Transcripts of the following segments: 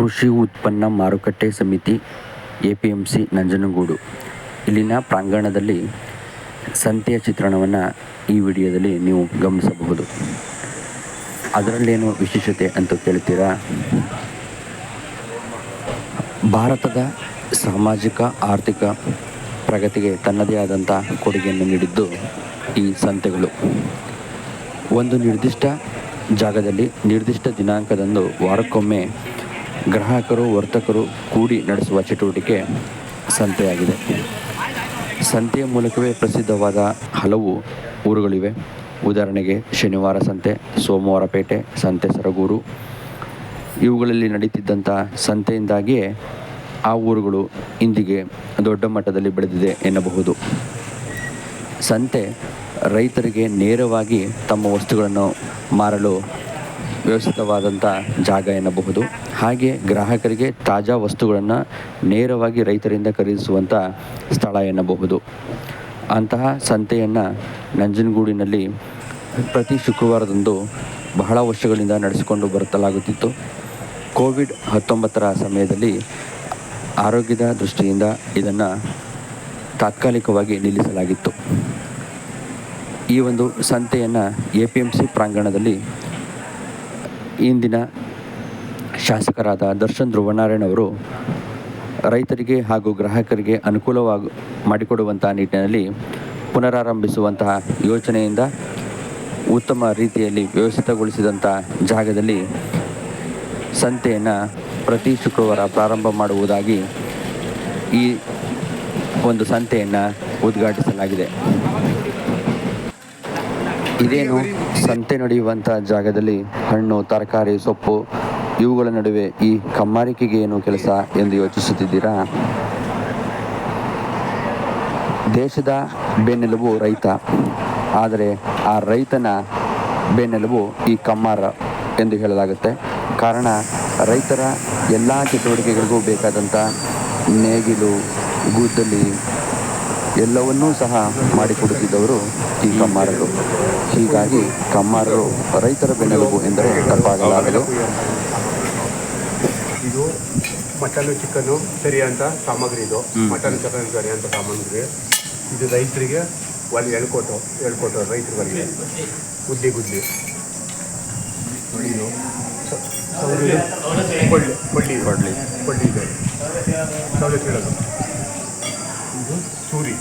ಕೃಷಿ ಉತ್ಪನ್ನ ಮಾರುಕಟ್ಟೆ ಸಮಿತಿ APMC ನಂಜನಗೂಡು ಇಲ್ಲಿನ ಪ್ರಾಂಗಣದಲ್ಲಿ ಸಂತೆಯ ಚಿತ್ರಣವನ್ನು ಈ ವಿಡಿಯೋದಲ್ಲಿ ನೀವು ಗಮನಿಸಬಹುದು. ಅದರಲ್ಲೇನು ವಿಶೇಷತೆ ಅಂತ ಕೇಳ್ತೀರಾ? ಭಾರತದ ಸಾಮಾಜಿಕ ಆರ್ಥಿಕ ಪ್ರಗತಿಗೆ ತನ್ನದೇ ಆದಂಥ ಕೊಡುಗೆಯನ್ನು ನೀಡಿದ್ದು ಈ ಸಂತೆಗಳು. ಒಂದು ನಿರ್ದಿಷ್ಟ ಜಾಗದಲ್ಲಿ ನಿರ್ದಿಷ್ಟ ದಿನಾಂಕದಂದು ವಾರಕ್ಕೊಮ್ಮೆ ಗ್ರಾಹಕರು ವರ್ತಕರು ಕೂಡಿ ನಡೆಸುವ ಚಟುವಟಿಕೆ ಸಂತೆಯಾಗಿದೆ. ಸಂತೆಯ ಮೂಲಕವೇ ಪ್ರಸಿದ್ಧವಾದ ಹಲವು ಊರುಗಳಿವೆ. ಉದಾಹರಣೆಗೆ ಶನಿವಾರ ಸಂತೆ, ಸೋಮವಾರ ಪೇಟೆ, ಸಂತೆ ಸರಗೂರು. ಇವುಗಳಲ್ಲಿ ನಡೀತಿದ್ದಂಥ ಸಂತೆಯಿಂದಾಗಿಯೇ ಆ ಊರುಗಳು ಇಂದಿಗೆ ದೊಡ್ಡ ಮಟ್ಟದಲ್ಲಿ ಬೆಳೆದಿದೆ ಎನ್ನಬಹುದು. ಸಂತೆ ರೈತರಿಗೆ ನೇರವಾಗಿ ತಮ್ಮ ವಸ್ತುಗಳನ್ನು ಮಾರಲು ವ್ಯವಸ್ಥಿತವಾದಂಥ ಜಾಗ ಎನ್ನಬಹುದು. ಹಾಗೆ ಗ್ರಾಹಕರಿಗೆ ತಾಜಾ ವಸ್ತುಗಳನ್ನು ನೇರವಾಗಿ ರೈತರಿಂದ ಖರೀದಿಸುವಂಥ ಸ್ಥಳ ಎನ್ನಬಹುದು. ಅಂತಹ ಸಂತೆಯನ್ನು ನಂಜನಗೂಡಿನಲ್ಲಿ ಪ್ರತಿ ಶುಕ್ರವಾರದಂದು ಬಹಳ ವರ್ಷಗಳಿಂದ ನಡೆಸಿಕೊಂಡು ಬರುತ್ತಲಾಗುತ್ತಿತ್ತು. ಕೋವಿಡ್-19 ಸಮಯದಲ್ಲಿ ಆರೋಗ್ಯದ ದೃಷ್ಟಿಯಿಂದ ಇದನ್ನು ತಾತ್ಕಾಲಿಕವಾಗಿ ನಿಲ್ಲಿಸಲಾಗಿತ್ತು. ಈ ಒಂದು ಸಂತೆಯನ್ನು APMC ಪ್ರಾಂಗಣದಲ್ಲಿ ಇಂದಿನ ಶಾಸಕರಾದ ದರ್ಶನ್ ಧ್ರುವನಾರಾಯಣವರು ರೈತರಿಗೆ ಹಾಗೂ ಗ್ರಾಹಕರಿಗೆ ಮಾಡಿಕೊಡುವಂಥ ನಿಟ್ಟಿನಲ್ಲಿ ಪುನರಾರಂಭಿಸುವಂತಹ ಯೋಚನೆಯಿಂದ ಉತ್ತಮ ರೀತಿಯಲ್ಲಿ ವ್ಯವಸ್ಥಿತಗೊಳಿಸಿದಂಥ ಜಾಗದಲ್ಲಿ ಸಂತೆಯನ್ನು ಪ್ರತಿ ಶುಕ್ರವಾರ ಪ್ರಾರಂಭ ಮಾಡುವುದಾಗಿ ಈ ಒಂದು ಸಂತೆಯನ್ನು ಉದ್ಘಾಟಿಸಲಾಗಿದೆ. ಇದೇನು ಸಂತೆ ನಡೆಯುವಂಥ ಜಾಗದಲ್ಲಿ ಹಣ್ಣು, ತರಕಾರಿ, ಸೊಪ್ಪು ಇವುಗಳ ನಡುವೆ ಈ ಕಮ್ಮಾರಿಕೆಗೆ ಏನು ಕೆಲಸ ಎಂದು ಯೋಚಿಸುತ್ತಿದ್ದೀರಾ? ದೇಶದ ಬೆನ್ನೆಲುಬು ರೈತ, ಆದರೆ ಆ ರೈತನ ಬೆನ್ನೆಲುಬು ಈ ಕಮ್ಮಾರ ಎಂದು ಹೇಳಲಾಗುತ್ತೆ. ಕಾರಣ ರೈತರ ಎಲ್ಲ ಚಟುವಟಿಕೆಗಳಿಗೂ ಬೇಕಾದಂಥ ನೇಗಿಲು, ಗುದ್ದಲಿ ಎಲ್ಲವನ್ನೂ ಸಹ ಮಾಡಿಕೊಡುತ್ತಿದ್ದವರು ಈ ಕಮ್ಮಾರರು. ಹೀಗಾಗಿ ಕಮ್ಮಾರರು ರೈತರ ಬೆನ್ನೆಲುಬು ಎಂದರೆ ತಪ್ಪಾಗಲಾರದು. ಇದು ಮಟನ್ನು ಚಿಕನ್ನು ಸರಿಯಾದ ಸಾಮಗ್ರಿ. ಇದು ಮಟನ್ ಚಿಕನ್ ಸರಿಯಾದ ಸಾಮಗ್ರಿ. ಇದು ರೈತರಿಗೆ ಒಂದು ಹೇಳ್ಕೊಟ್ಟು ರೈತರುಗಳಿಗೆ ಗುದ್ದಿ ಇದು ಕೊಡ್ಲಿ ಇದೆ ಸೌದೆ ಕೀಳೋದು. ಇದು ಚೂರಿ,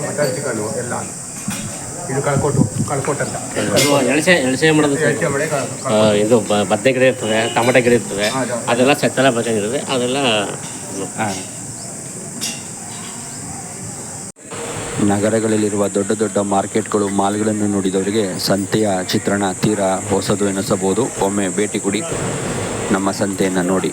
ಮಟನ್ ಚಿಕನು ಎಲ್ಲ. ಇದು ಕಳ್ಕೊಟ್ಟು ಅಂತ ಎಳಸೆ ಮಾಡೋದು. ಇದು ಬದ್ನೆ ಗಿಡ ಇರ್ತದೆ, ಟೊಮೆಟೊ ಗಿಡ ಇರ್ತದೆ, ಅದೆಲ್ಲ ಸೆತ್ತೆಲ್ಲ ಬೇಕಾಗಿರ್ತದೆ. ಅದೆಲ್ಲ ನಗರಗಳಲ್ಲಿರುವ ದೊಡ್ಡ ದೊಡ್ಡ ಮಾರ್ಕೆಟ್ಗಳು, ಮಾಲ್ಗಳನ್ನು ನೋಡಿದವರಿಗೆ ಸಂತೆಯ ಚಿತ್ರಣ ತೀರಾ ಹೊಸದು ಎನಿಸಬಹುದು. ಒಮ್ಮೆ ಭೇಟಿ ಕೊಡಿ, ನಮ್ಮ ಸಂತೆಯನ್ನು ನೋಡಿ.